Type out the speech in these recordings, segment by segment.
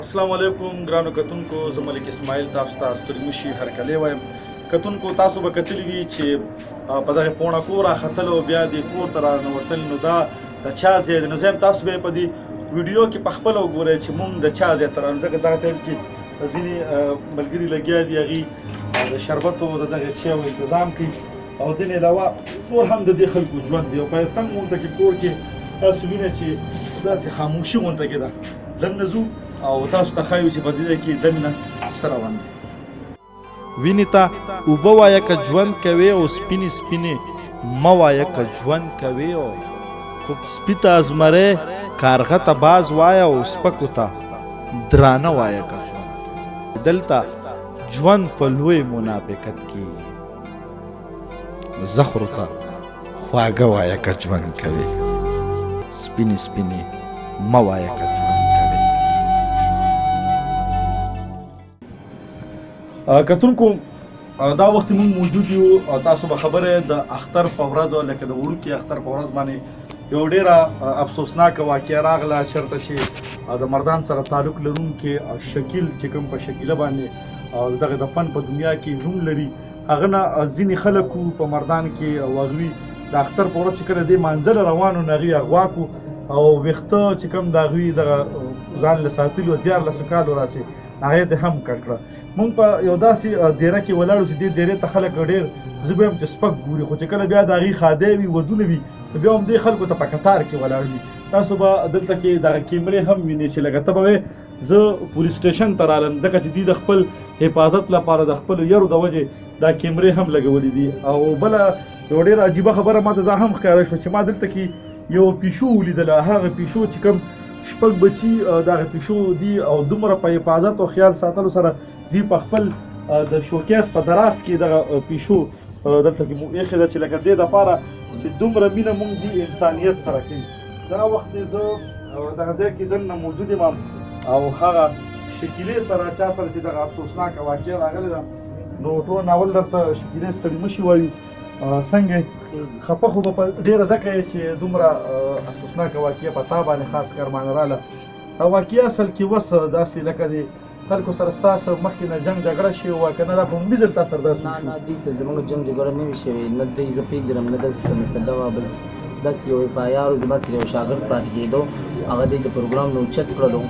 السلام علیکم ګرانو کتونکو، زه ملک اسماعیل تاسو ته ستړي مشي هرکلی وایم. کتونکو تاسو به کتلی وي چې په دغه پوڼه کور راختل او بیا د کور ته راننوتل، نو دا د چا ځای دی. نو زه هم تاسو به یې په دې ویډیو کې په خپله وګورئ چې مونږ د چا ځای ته رانو. ځکه دغه ټایم کې ځینې ملګري لګیا دي، هغوی د شربتو د دغه چایو انتظام کوي او دې نه علاوه نور هم د دې خلکو ژوند دی. او په تنګ غونډه کې کور کې تاسو وینئ چې داسې خاموشي غونډه کې ده. دننه ځو او تاسو ته ښایو چې په دې ځای کې دننه څه روان دي. وینې ته اوبه وایه که ژوند کوې او سپینې سپینې مه وایه که ژوند کوې. او خو سپي ته زمری کارغه ته باز وایه او سپکو ته درانه وایه که ژوند کوې. دلته ژوند په لوی منافقت کې زخرو ته خواږه وایه که ژوند کوې. سپینې سپینې مه وایه که ژوند کوې. کتونکو دا وخت مونږ موجود یو او تاسو به خبره د اختر په ورځ، لکه د وړوکي اختر په ورځ باندې یو ډیره افسوسناکه واقعه راغله. چېرته چې د مردان سره تعلق لرونکي شکیل چې کوم په شکیله باندې دغه د فن په دنیا کې نوم لري، هغه نه ځینې خلکو په مردان کې او هغوی د اختر په ورځ چې کله دې مانځله روانو نو هغوی اغوا کړو او ویښته چې کوم د هغوی دغه ځان له ساتلو 14 کالو راسې هغه یې هم کړ کړه. مونږ په یو داسې دیره کې ولاړو چې دې دیرې ته خلک ډېر زه به یم چې سپک ګوري، خو چې کله بیا د هغې خادی وي ودونه وي نو بیا هم دې خلکو ته په کتار کې ولاړ وي. تاسو به دلته کې دغه کیمرې هم وینئ چې لکه ته به وایې زه پولیس سټیشن ته رالم، ځکه چې دوی د خپل حفاظت لپاره د خپلو یرو د وجې دا کیمرې هم لګولې دي. او بله یوه ډېره عجیبه خبره ما ته دا هم ښکاره شوه چې ما دلته کې یو پیشو ولیدله. هغه پیشو چې کوم شپږ بچي دغه پیشو دي او دومره په حفاظت او خیال ساتلو سره دوی په خپل د شوکیس په دراز کې دغه پیشو دلته کې ایښې ده چې لکه دې دپاره چې دومره مینه مونږ دې انسانیت سره کوي. دا وخت زه دغه ځای کې دننه موجود یم او هغه شکیلې سره چا سره چې دغه افسوسناکه واقعه راغلې ده، نو ټول ناول درته شکیلې ستړي مشي وایو. څنګه خفه خو به په ډېره ځکه یې چې دومره افسوسناکه واقعه په تا باندې خاص کر باندې راله. واقعه اصل کې وس داسې لکه د خلکو سره ستاسو مخکې نه جنګ جګړه شوې وه که نه دا په عمومي ځل تا سره داسې نه دې سره زموږ جنګ جګړه نه وي شوې، نه دی زه پېژنم نه داسې څه مسله وه. بس داسې یو پایارو زما سره یو شاګرد پاتې کېدو، هغه دی د پروګرام نه اوچت کړلو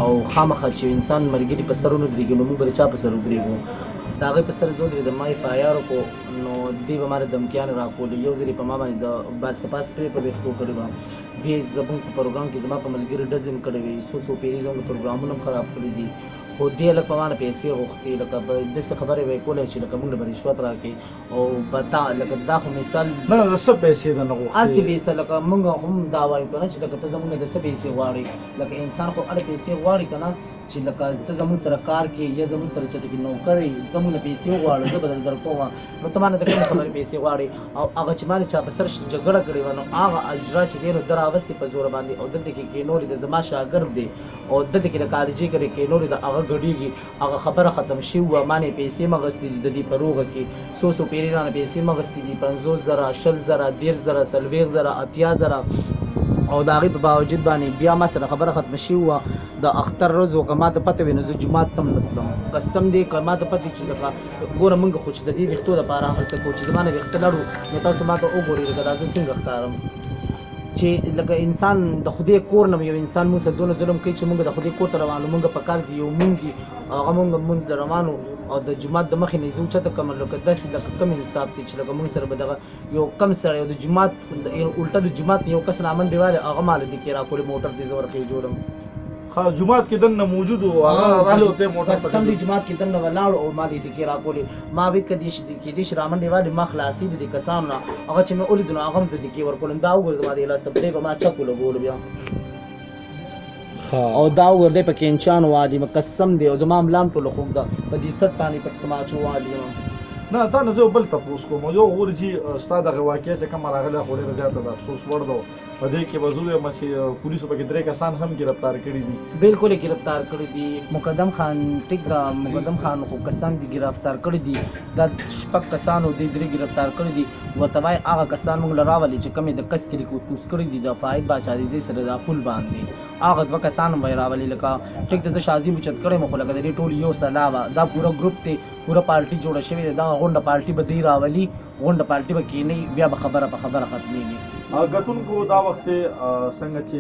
او خامخا چې انسان ملګري په سر ودرېږي نو موږ به د چا په سر ودرېږو. د هغې په سر زه ودرېدم، ما یې پایارو کړو نو دوی به ما ته دمکیانې راکولې. یو ځل یې په ما باندې د باسپا سپرې په ویښتو کړې وه. بیا یې زموږ په پروګرام کې زما په ملګري ډزې هم کړې وې، څو پیرې زموږ پروګرامونه هم خراب کړي دي. خو دې هلک په ما نه پیسې غوښتې، لکه داسې خبرې به یې کولې چې لکه موږ له به رشوت راکړي او په تا لکه دا خو مثال نه د څه پیسې ده نه غوښتې هسې پیسې لکه موږ هم دا وایو که نه چې لکه ته زموږ نه د څه پیسې غواړې. لکه انسان خو هغه پیسې غواړي که نه چې لکه ته زموږ سره کار کې یا زموږ سره چېرته کې نوکر یې، ته موږ نه پیسې وغواړې زه به درته درکوم. نو ته ما نه د کومې خبرې پیسې غواړې او هغه چې ما د چا په سر جګړه کړې وه نو هغه اجرا چې دی نو ده راوستې په زوره باندې او دلته کې کېنولې د زما شاګرد دی او دلته کې د کالجې کرې کېنولې د هغه ګډېږي. هغه خبره ختم شوې وه، ما نه پیسې مه غوښتې دي د دې په روغه کې، څو پیرې رانه پیسې مه غوښتې دي، 50,000 60,000 30,000 40,000 80,000 او د هغې په باوجود باندې بیا ما سره خبره ختمه شوې وه. د اختر ورځ وه که ما ته پته وي نو زه جومات ته هم نه تلم. قسم دی که ما ته پته وي چې لکه ګوره موږ خو چې د دې ویښتو دپاره هلته کوو چې زما نه ویښته لرو نو تاسو ما ته وګورئ لکه دا زه څنګه ښکارم چې لکه انسان د خدای کور نه یو انسان موږ سره دونه ظلم کوي چې موږ د خدای کور ته روانو. موږ په کال کې یو مونځ وي هغه موږ مونځ له روانو او د جومات د مخې نه یې زه اوچته کړم. لکه داسې لکه کم حساب دی چې لکه موږ سره به دغه یو کم سړی د جومات الټه د جومات نه یو کس رامنډې والی هغه ما له دې کې راکولې موټر دې زه ورته جوړم. ها جومات کې دننه موجود و هغه راغلی ته موټر قسم دی جومات کې دننه ولاړو او ما دې کې راکولې. ما وې کېدای شي رامنډې والی ما خلاصې دي د کسانو نه هغه چې مې ولیدو نو هغه هم زه دې کې ورکولم. دا وګوره زما دې لاس ته پرې به ما چکو لګولو بیا او دا وګوره دی په کینچانو والي قسم دی او زما ملا هم ټوله خوږ ده په دې سټ باندې په تماچو والي یم. نه تا نه زه بل تپوس کوم. یو غواړي چې ستا دغه واقعه چې کومه راغله خو ډېره زیاته د افسوس وړ ده په دې کې به زه وایم چې پولیسو پکې 3 کسان هم گرفتار کړي دي. بالکل گرفتار کړی دي. مقدم خان ټیک دا مقدم خان خو کسان دي گرفتار کړی دي. دا 6 کسانو دي 3 گرفتار کړی دي. ورته وای هغه کسان موږ لراولي چې کمې د کس کې کوس کړی دي د فائد باچاري سره د پول باندې هغه 2 کسان وای راولي لکه ټیک د شازي بچت کړي مخ لکه د ټول یو سلاوه دا پورا گروپ ته پورا پارټي جوړه شوې ده. دا غونډه پارټي به دی راولي غونډه پارټي به کېنی بیا به خبره په خبره ختمېږي. ګټونکو دا وخت څنګه چې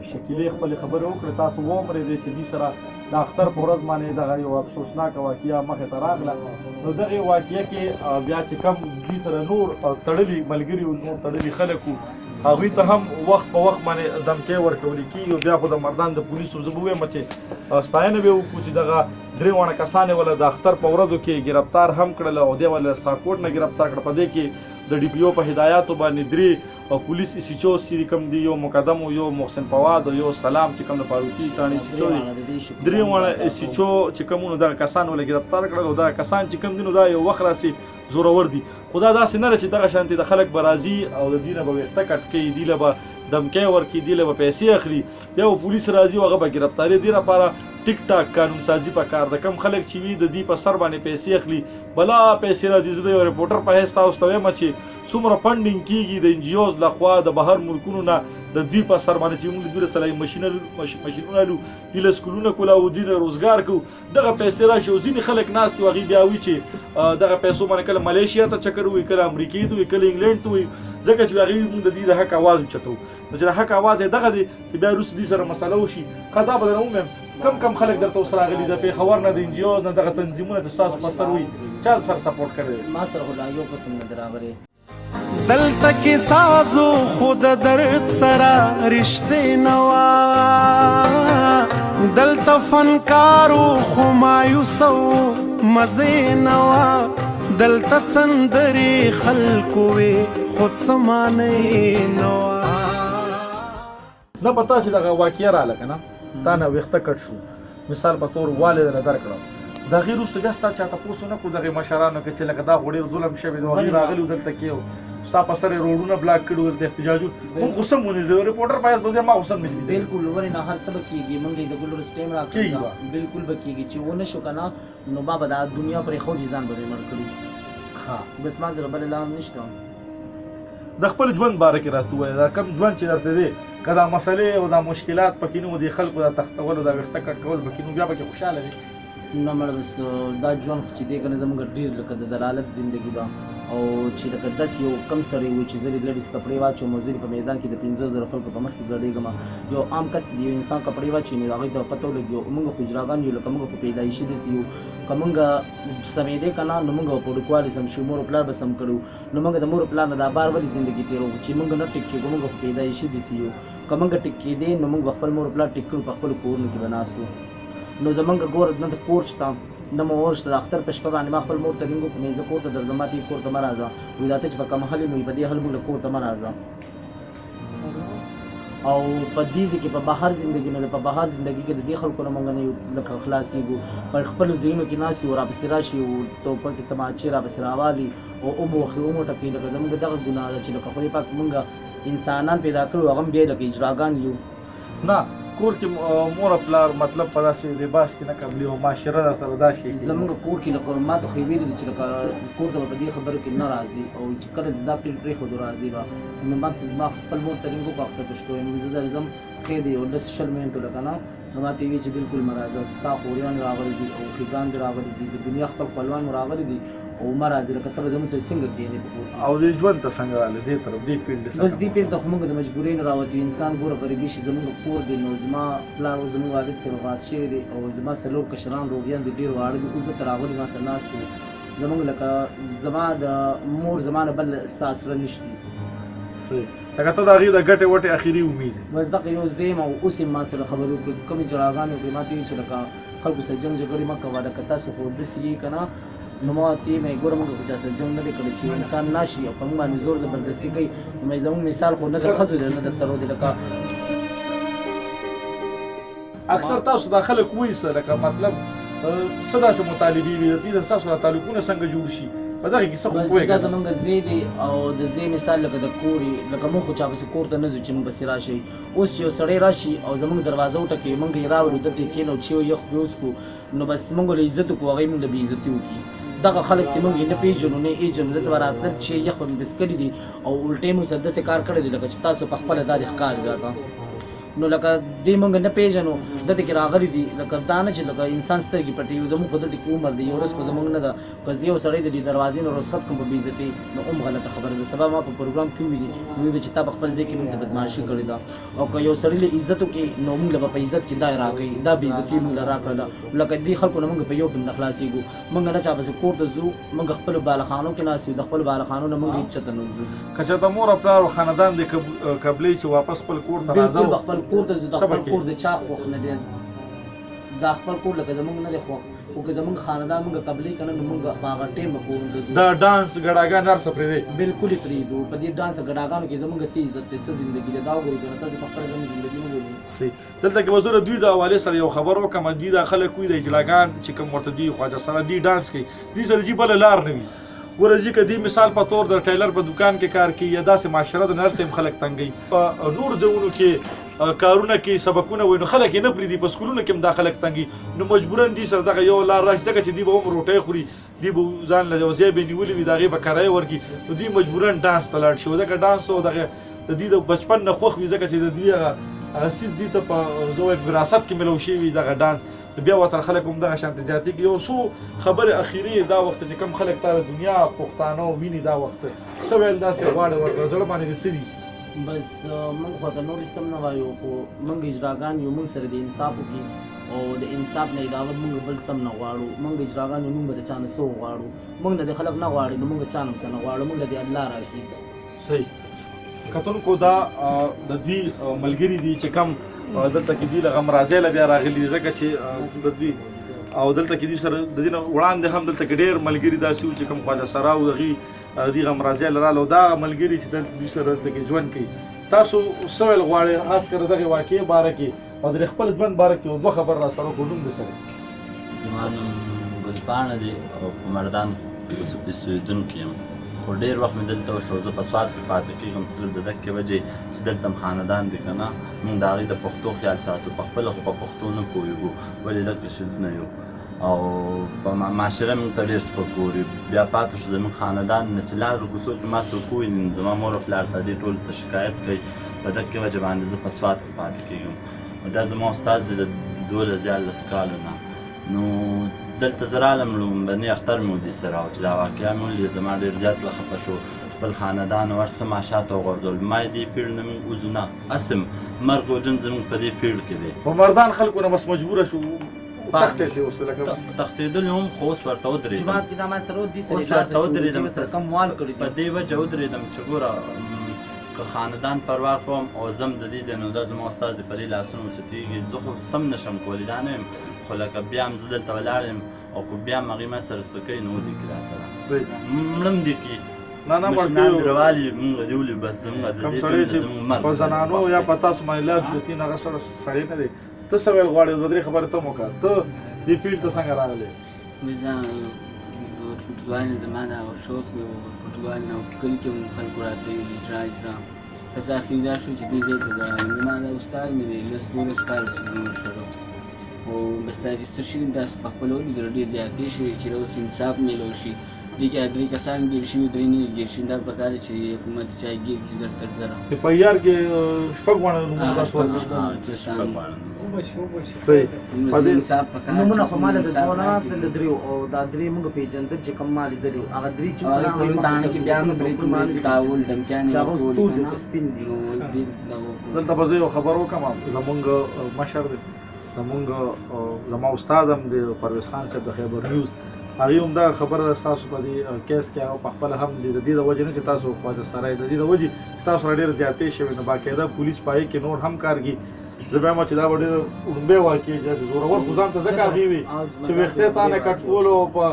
شکیلې خپل خبره وکړه تاسو ومرې دې چې دې سره د اختر په ورځ باندې دغه یو افسوسناکه واقعیا مخې ته راغله. نو دغه واقعیا کې بیا چې کم دې سره نور تړلي ملګري او نور تړلي خلک هغوی ته هم وخت په وخت باندې دمکې ورکول کېږي. بیا خو د مردان د پولیسو زه به ووایم چې ستاینه به وکړو چې دغه 3 واړه کسان یې وله د اختر په ورځو کې گرفتار هم کړل او دی وله سراکوټ نه گرفتار کړ. په دې کې د ډي پي او په هدایاتو باندې 3 پولیس ایسیچو چې کوم دی یو مقدم او یو محسن فواد او یو سلام چې کوم د فاروقي تانی ایسیچو دی 3 واړه ایسیچو چې کومونو دغه کسان وله گرفتار کړل او دغه کسان چې کوم دینو دا یو وخت راسي زورور دي. خدا داسې نه چې دغه شانتي د خلک به راځي او د دینه به ویښته کټ کوي دی له به دمکې ورکړي دی له به پیسې اخلي بیا به پولیس راځي او هغه به ګرفتاري دې لپاره ټیک ټاک قانون سازي پکار د کم خلک چې وي د دې په سر باندې پیسې اخلي بلا پیسې راځي. زه د یو رپورټر په حیث تاسو ته وایم چې څومره فنډینګ کېږي د انجیوز لخوا د بهر ملکونو نه د دې په سر باندې چې موږ د دوی سره ماشینونه لرو دې له سکولونه کولاو دې روزګار کوو دغه پیسې راشي او ځینې خلک ناست وي هغوی بیا وي چې دغه پیسو باندې کله ملیشیا ته چکر وي کله امریکې ته وي کله انګلینډ ته وي ځکه چې هغوی موږ د دې د حق اواز اوچتو. نو چې د حق اواز یې دغه دی چې بیا وروسته دې سره مسله وشي. ښه دا به درنه ووایم کم خلک درته اوس راغلي د پېښور نه د انجیوز نه دغه تنظیمونه چې ستاسو په سر وي چا سره سپورټ کړی ما سره خو لا یو قسم نه دی راغلی. دلته کې سازو خود درد سره رشته نوا دلته فنکارو خو مایوسو مزه نوا دلته سندري خلکو وي خود سمانه نوا. نه پتا چې دغه واقعیا رااله که نه تا نه ویښته کټ شو مثال په طور والد نه درکړه د هغې وروسته بیا ستا چا تپوس ونه کړو دغې مشرانو کې چې لکه دا خو ډېر ظلم شوی دی هغوی راغلي وو دلته کې ستا په سر یې روډونه بلاک کړي وو دلته احتجاجونه موږ خو سم ونه لیدل رپورټر په حیث به ما خو سم نه لیدل. بالکل ولې نه هر څه به کېږي موږ د ګل ورځ ټایم راکړی بالکل به کېږي چې ونه شو که نه نو ما به دا دنیا پرېښودي ځان به دې مړ کړي. ښه بس ما سره بل لام نشته. د خپل ژوند باره کې راته ووایه دا کوم ژوند چې درته دی که دا مسلې او دا مشکلات پکې نه وو د خلکو دا تختول او دا ویښته کټ کول پکې نه بیا پکې خوشحاله وي. نه مړه بس دا ژوند چې دی که نه زموږ ډېر لکه د ضلالت زندګي ده او چې لکه داسې یو کم سړی وي چې زه د لیډیز کپړې واچوم او زه په میدان کې د 15,000 خلکو په مخ کې ګډېږم یو عام کس د یو انسان کپړې واچوي نو هغوی ته پته ولګي موږ خو اجراګان یو لکه موږ خو پیدایشي داسې یو که موږ سمېدی که نه نو موږ به پوډکوالې سم شو مور پلار به سم کړو نو موږ د مور پلار نه دا بار ولې زندګي تېرو چې موږ نه ټیک کېږو موږ خو پیدایشي داسې یو که موږ ټیک کېدی نو موږ به خپل مور پلار ټیک کړو په خپلو کورونو کې به ناست وو. نو زمونږ ګوره دلته کور شته نه مو اور شته د اختر په شپه باندې ما خپل مور ته رینګ وکړو زه کور ته درځم ما ته کور ته مه راځه وایي دا ته چې په کوم حال یې نو په دې حال موږ له کور ته مه راځه. او په دې ځای کې په بهر زندګي نه په بهر زندګي کې د دې خلکو نه موږ نه یو لکه خلاصېږو په خپلو ځایونو کې ناست یو راپسې راشي او ټوپکې تماچې راپسې راوالي او اومو وخې اومو ټپي لکه زموږ دغه ګناه ده چې لکه خدای پاک موږ انسانان پیدا کړو هغه هم بیا لکه اجراګان یو. نه کور کې مور پلار مطلب په داسې لباس کې نه قبلي او معاشره در سره دا شي زموږ کور کې لکه ما ته خو یې ویلي چې لکه کور ته به په دې خبرو کې نه راځي او چې کله دا پرېښودو راځي به نو ما خپل مور ته رینګ وکړو اختر په شپه وایم زه درځم ښې دی یو 10 منټو لکه نه نو ما ته یې ویل چې بلکل مه راځه ستا خوریان راغلي دي او ښېګان دې راغلي دي د دنیا خپل خپلوان مو راغلي دي او مه راځي لکه ته به زموږ سره څنګه کښېنې په کور او دې ژوند ته څنګه راغلی دې طرف دې فیلډ بس دې فیلډ ته خو موږ د مجبورۍ نه راوتي انسان ګوره غریبي شي زموږ کور دی نو زما پلار او زموږ والد صاحب وفات شوي دی او زما 4 کشران روږیان دي ډېر واړه دي اوس دلته راغلي ما سره ناست وو زموږ لکه زما د مور زما نه بل ستا سره نشته صحیح لکه ته د هغې د ګټې وټې اخري امید بس دغه یو ځای یم او اوس یې ما سره خبرې وکړې کومې جړاګانې وکړې ما ته ویل چې لکه خلکو سره جنګ جګړې مه کوه لکه تاسو خو داسې یې که نه نو ما ورته ویل مې ګوره موږ خو چا سره جنګ نه دی کړی چې انسان ناشي او په موږ باندې زور زبردستي کوي نو مې زموږ مثال خو نه د ښځو دی نه د سرو دی لکه اکثر تاسو دا خلک وایي څه لکه مطلب څه داسې مطالبې وي د دې سره ستاسو دا تعلقونه څنګه جوړ شي په دغه کیسه خو بس پوهېږم. چې دا زمونږ زوی دی او د زوی مثال لکه د کور لکه موږ خو چا پسې کور ته نه ځو چې موږ پسې راشئ. اوس چې یو سړی راشي او زمونږ دروازه وټکوي موږ یې راوړو دلته یې کښېنو چیو یخ پې وڅښو نو بس موږ له عزت وکړو هغوی موږ له بې عزتي وکړي. دغه خلک چې موږ یې نه پېژنو نه ایجنو دلته به راتلل چې یخ به مې بس کړي دي او الټی موږ سره داسې کار کړی دی لکه چې تاسو په خپله دا دې ښکاري راته نو لکه دې موږ نه پېژنو دلته کې راغلي دي لکه دا نه چې لکه انسان سترګې پټې وي زموږ خو دلته کې عمر دی یو ورځ خو زموږ نه ده که زه یو سړی د دې دروازې نه رخصت کړم په بې عزتۍ نو هم غلطه خبره ده. سبا ما په پروګرام کې وویلي ویل به چې تا په خپل ځای کې موږ ته بدماشي کړې ده او که یو سړي له عزت وکړي نو موږ له به په عزت کې دا یې راکوي دا بې عزتي موږ له راکړله لکه دې خلکو نه موږ په یو کې نه خلاصېږو موږ نه چا پسې کور ته ځو موږ خپلو بالخانو کې ناست یو د خپلو بالخانو نه موږ هېڅ چاته نه ځو. که چېرته مور او پلار او خاندان دې قبلوي چې واپس خپل کور ته بالکل راځو به خپل کور ته ځو د خپل کور د چا خوښ نه دی دا خپل کور لکه زمونږ نه دی خوښ خو که زمونږ خاندان موږ قبلې که نه نو موږ په هغه ټایم به کورونو ته ځو. دا ډانس ګډاګان هر څه پرېږدئ بالکل یې پرېږدو په دې ډانس ګډاګانو کې زمونږ څه عزت دی څه زندګي ده دا وګورئ که نه تاسې په خپله زموږ زندګي نه ګورئ. صحیح. دلته کې به زه د دوی د حوالې سره یو خبر وکړم دوی دا خلک وي د اجلاګان چې کوم ورته دي خواجه سره دي ډانس کوي دوی سره جي بله لار نه وي. ګوره جي که دې مثال په طور د ټیلر په دکان کې کار کوي یا داسې معاشره د هر ټایم خلک تنګوي په نور ځایونو کې کارونه کې سبقونه وایي نو خلک یې نه پرېږدي په سکولونو کې هم دا خلک تنګي نو مجبوراً دي سره دغه یو لار راشي ځکه چې دوی به هم روټۍ خوري دوی به ځان له یو ځای به یې نیولي وي د هغې به کرایه ورکړي نو دوی مجبوراً ډانس ته لاړ شي ځکه ډانس او دغه د دوی د بچپن نه خوښ وي ځکه چې د دوی هغه څیز دوی ته په زه وایم وراثت کې میلاو شوي وي دغه ډانس بیا ورسره خلک هم دغه شانتې زیاتې کړي یو څو خبرې اخري دا وخت چې کوم خلک تا د دنیا پښتانه ویني دا وخت څه ویل داسې غواړي ورته زړه باندې دې څه دي بس موږ خو ته نور هېڅ هم نه وایو خو موږ اجراګان یو موږ سره د انصاف وکړي او د انصاف نه علاوه موږ بل څه هم نه غواړو موږ اجراګان یو موږ به د چا نه څه وغواړو موږ نه د خلک نه غواړي نو موږ چا نه څه نه غواړو موږ له دې الله راکړي. صحیح. کتونکو دا د دوی ملګري دي چې کم دلته کې دوی له غمرازۍ له بیا راغلي دي ځکه چې د دوی او دلته کې دوی سره د دې نه وړاندې هم دلته کې ډېر ملګري داسې وو چې کوم خواجه سرا او دغې دوی غمرازۍ له راغله او دا ملګري چې دلته دوی سره دلته کې ژوند کوي تاسو څه ویل غواړئ خاص کر دغې واقعې باره کې او د خپل ژوند باره کې یو دوه خبر را سره وکړو نوم دې سره. زما نوم ګلپاڼه دی او په مردان اوسېدونکی یم خو ډېر وخت مې دلته وشو زه په سوات کې پاتې کېږم صرف د دقیقې وجې چې دلته هم خاندان دی که نه موږ د هغې د پښتو خیال ساتو په خپله خو په پښتو نه پوهېږو ولې لږ شلونه یو او په معاشره موږ ته ډېر سپک ګوري بیا پاتې شو زموږ خاندان نه چې لارو کوڅو کې ما څوک وویني زما مور او پلار ته دې ټولو ته شکایت کوي په دقیقې وجې باندې زه په سوات کې پاتې کېږم دا زما استاد دی د 12 کالو نه نو دلته زه رالم لومبني اختر مې ودې سره او چې دا واقعه مې ولیده زما ډېر زیات خفه شو خپل خاندان او هر څه ما شاته وغورځول ما یې دې فیلډ نه موږ وځو نه هسې مرګ وجن زموږ په دې فیلډ کې دی په مردان خلکو نه بس مجبوره شو تختې شي اوس لکه تښتېدلي هم خو اوس ورته ودرېدم جومات کې دا ما سره دي سره اوس ورته ودرېدم سره کم مال کړی په دې وجه ودرېدم چې ګوره که خاندان پروا کوم او زم د دې ځای نو دا زما استاد د په دې لاسونو اوچتېږي زه خو سم نشم کولی دا نه یم خو لکه بیا هم زه دلته ولاړ یم او که بیا هم هغې ما سره څه کوي نو ودې کړي راسره مړم دې کړي نه نه مشران دې روالي مونږ دې ولي بس زموږ د کوم دې سړی چې په زنانو یا په تاسو باندې لاس جوتي نه هغه سړی نه دی ته څه ویل غواړې دوه درې خبرې ته مو وکړه ته دې فیلډ ته څنګه راغلی زه فوټبال نه زما دا شوق مې و فوټبال نه کلي کې هم خلکو راته ویل اجرا بس اخر دا شو چې دې ځای ته زما دا استاد مې دی 12 کاله چې زموږ شروع او بس دا چې څه شي داسې په خپله ولیدل ډېر زیاتې شوې چې اوس انصاف میلو شي دې کې 3 کسان ګیر شوي 3 نه ګیر شوي دا پکار چې حکومت چا ګیر کړي در تر زره په یار کې شپږ باندې نومونه راسول صحیح انصاف پکار نمونه خو مال د دوه د دریو او دا درې موږ پیژندل چې کوم مال درې هغه درې چې دانه کې بیا موږ مال تاول دمکانې ټول سپین دي دلته به زه یو خبر وکړم زمونږ مشر دی زما استاد هم دی پرویز خان صاحب د خیبر نیوز هغې هم دا خبره ده ستاسو په دې کیس کې هغه پخپله هم د دې د وجې نه چې تاسو خواجه سرای د دې د وجې تاسو سره ډېر زیاتې شوې نو باقاعده پولیس په هغې کې نور هم کار کوي زه بیا چې دا به ډېر وړومبی واقعې چې زورور خو ځان ته ځکه هغې وي چې ویښتې تا نه کټ کولو او په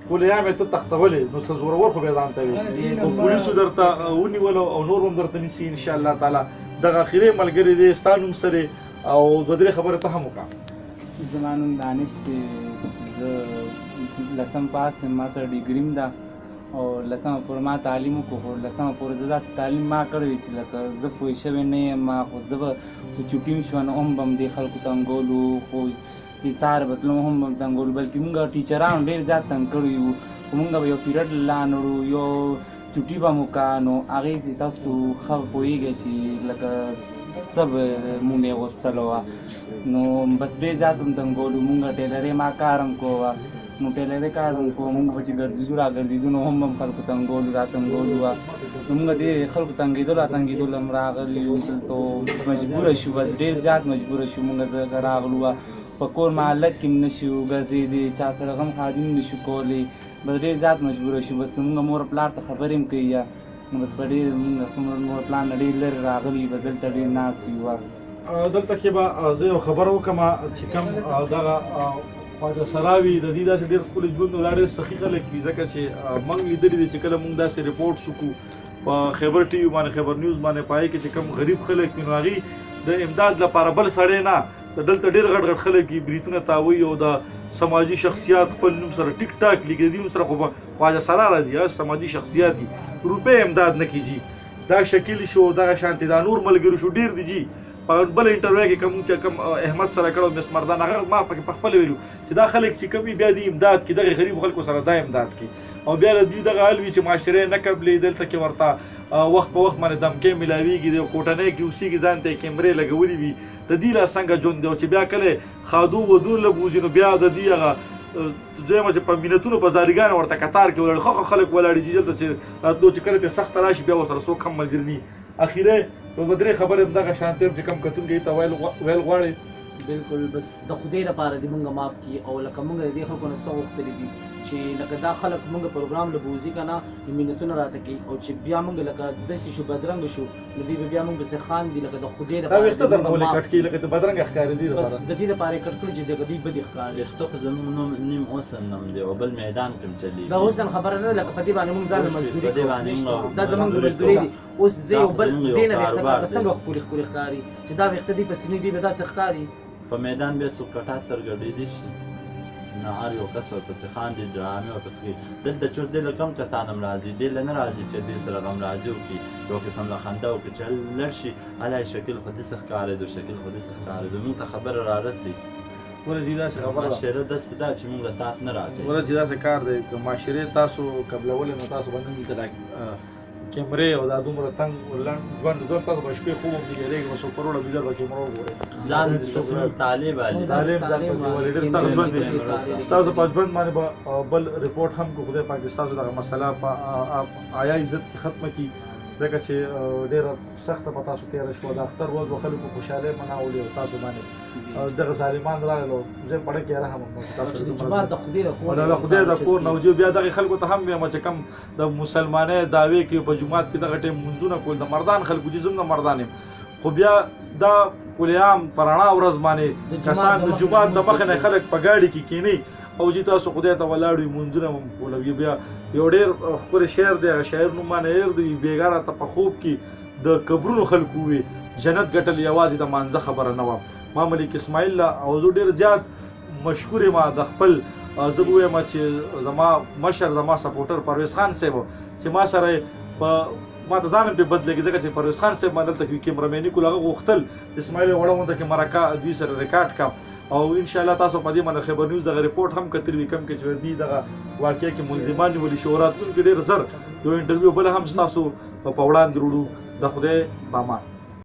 کلیام یې ته تختولې نو څه زورور خو بیا ځان ته وي او پولیسو درته ونیولو او نور هم درته نیسي انشاءالله تعالی دغه اخري ملګري دی ستا نوم څه دی او دوه درې خبرې ته هم وکړه زما نوم دانش دی زه 10 پاس یم ما سره ډیګري هم ده او لسمه پورې ما تعلیم وکړو خو لسمه پورې د داسې تعلیم ما کړی وي چې لکه زه پوه شوی نه یم خو زه به خو چوټي م شوه نو هم به م دې خلکو تنګولو خو چې سهار به تلم هم به م تنګولو بلکې مونږ ټیچرانو ډېر زیات تنګ کړي وو خو مونږ به یو پیریډ لاندې وړو یو چوټي به مو کا نو هغې چې تاسو ښه پوهېږئ چې لکه څه به مونږ یې غوښتله وه نو بس ډېر زیات هم تنګولو مونږ ټیلرۍ ما کار هم کوه نو ټیلرۍ کار هم کوه مونږ به چې ګرځېدو را ګرځېدو نو هم خلکو تنګولو را تنګولو وه نو مونږ دې خلکو تنګېدلو را تنګېدلو هم راغلي یو دلته مجبوره شو بس ډېر زیات مجبوره شو مونږ دلته راغلو وه په کور محلت کې هم نه شو ګرځېدی چا سره غم خادي هم نه شو کولی بس ډېر زیات مجبوره شو بس مونږ مور پلار ته خبرې هم کوي نو بس په ډېر مونږ مور پلار نه ډېر لرې راغلي به دلته ډېر ناست یو دلته کې به زه یو خبره وکړم چې کوم دغه خواجه سراوي د دې داسې ډېر ښکلی ژوند دا ډېر سخي خلک وي ځکه چې موږ لیدلي دي چې کله موږ داسې ریپورټس وکړو په خیبر ټي وي باندې خیبر نیوز باندې په هغې کې چې کوم غریب خلک وي نو هغې د امداد لپاره بل سړی نه دلته ډېر غټ غټ خلک وي بریتونه تاوي او د سماجي شخصیات خپل نوم سره ټیک ټاک لیکي د دې نوم سره خو خواجه سرا راځي سماجي شخصیات دي روپۍ امداد نه کیږي دا شکیل شو دغه شانتي دا نور ملګري شو ډېر دي جي په بل انټرویو کې کوم چې کوم احمد سره کړو مس مردان هغه ما پکې په خپل ویلو چې دا خلک چې کومي بیا دي امداد کې دغه غریب خلکو سره دا امداد کې او بیا د دې دغه حال وي چې معاشره نه قبلې دلته کې ورته وخت په وخت باندې دمکې ملاویږي د کوټنۍ کې اوسېږي ځان ته کیمرې لګولې وي د دې لا څنګه ژوند دی او چې بیا کله خادو ودون لګوځي نو بیا د دې هغه دویمه چې په مینتونو په زاریګانو ورته کتار کې ولاړ خو خلک ولاړ دي دلته چې راتلو چې کله په سخت راشي بیا ورسره څوک هم ملګري نه اخیره په بدرې خبره دغه شانتي چې کم کتونکي ته ویل غواړي بالکل بس د خدای لپاره دې مونږ معاف کړي او لکه مونږ دې خلکو نه څه غوښتلي دي چې لکه دا خلک مونږ پروګرام له بوزي که نه مینتونه راته کوي او چې بیا مونږ لکه داسې شو بدرنګه شو نو دوی به بیا مونږ پسې خاندي لکه د خدای لپاره ویښته درته ولې کټ کړي لکه د بدرنګه ښکاري دي بس د دې لپاره یې کټ کړي چې دغه دوی بدې ښکاري ویښته خو زموږ نوم نیم حسن نوم دی او بل میدان کې هم چلېږي دا حسن خبره نه ده لکه په دې باندې مونږ ځان له مزدوري په دې باندې کوو موږ دا زمونږ مزدوري دي اوس زه یو بل زموږ یو دې نه ویښته کاروبار راته دی. څنګه ښکلي ښکلي ښکاري چې دا ویښته دي پسې نه دي به داسې ښکاري په میدان بیا څوک کټا سرګردېدي شي نه هر یو کس ورپسې خاندي ډرامې ورپسې کوي دلته چې اوس دې له کم کسان هم راځي دې له نه راځي چې دې سره غم راځي وکړي یو قسم له خندا وکړي چې لږ شي هلی شکل خو داسې ښکارېدو شکل خو داسې ښکارېدو موږ ته خبره رارسي ولې دې داسې خبره ده معاشره داسې ده چې موږ له سات نه راکوي ولې چې داسې کار دی که معاشرې تاسو قبلولې نو تاسو به نن دلته دا کیمرې او دا دومره تنګ لنډ ژوند دوه تاسو به شپې خوب هم بیګېږي به څوک کروړه بیدر به کیمره وګورئ ځان څوک طالب علي طالب ځان پسې ولې ډېر سخت ژوند دی ستاسو په ژوند باندې به بل ریپورټ هم کو خدای پاک ستاسو دغه مسله په آیا عزت ختمه کړي ځکه چې ډېره سخته په تاسو تېره شوه د اختر ورځ به خلکو خوشحالۍ مناولې او تاسو باندې دغه ظالمان راغلل او زه پړه کې رحم وکړم تاسو چې جومات د خدای د کور د خدای د کور نه وجو بیا دغه خلکو ته هم وایم چې کم د مسلمانۍ دعوې کې په جومات کې دغه ټیم منځونه کول د مردان خلکو دي زم د مردان یم خو بیا دا کلیام پرانا ورځ باندې کسان د جومات د مخې نه خلک په ګاډي کې کینی او چې تاسو خدای ته ولاړ وي منځونه هم کولوي بیا یو ډېر ښکلی شعر دی هغه شاعر نوم باندې هېر دی بېګاره ته په خوب کې د قبرونو خلکو وي جنت ګټل یوازې د مانځه خبره نه وه ما ملک اسماعیل او زه ډېر زیات مشکور یم د خپل زه به ووایم چې زما مشر زما سپورټر پرویز خان صاحب چې ما سره په ما ته ځان هم پرې بد لګي ځکه چې پرویز خان صاحب ما دلته کیمرامیني کول هغه غوښتل اسماعیل وړه غونډه کې مرکه دوی سره ریکارډ کړم او ان شاء الله تاسو په دې باندې خبر نیوز دغه ریپورت هم کتلی وي کم کې چې دې دغه واقعیا کې ملزمان نیولي شو راتلونکي ډېر زر یو انټرویو بل هم تاسو په وړاندې وروړو د خدای په امان